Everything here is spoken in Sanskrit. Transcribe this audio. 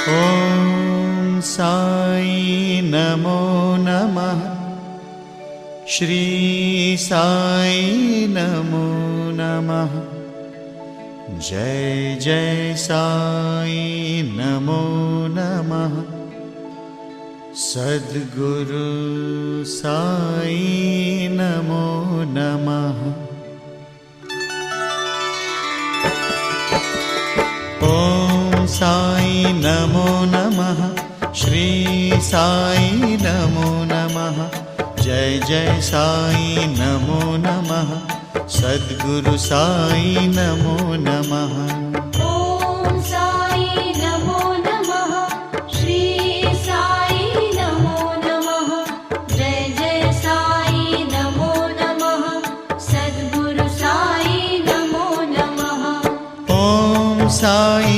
ॐ साई नमो नमः। श्री साई नमो नमः। जय जय साई नमो नमः। सद्गुरु साई नमो नमः। ॐ साई नमो नमः। श्री साई नमो नमः। जय जय साई नमो नमः। सद्गुरु साई नमो नमः। ॐ साई नमो नमः। श्री साई नमो नमः। जय जय साई नमो नमः। सद्गुरु साई नमो नमः। ॐ साई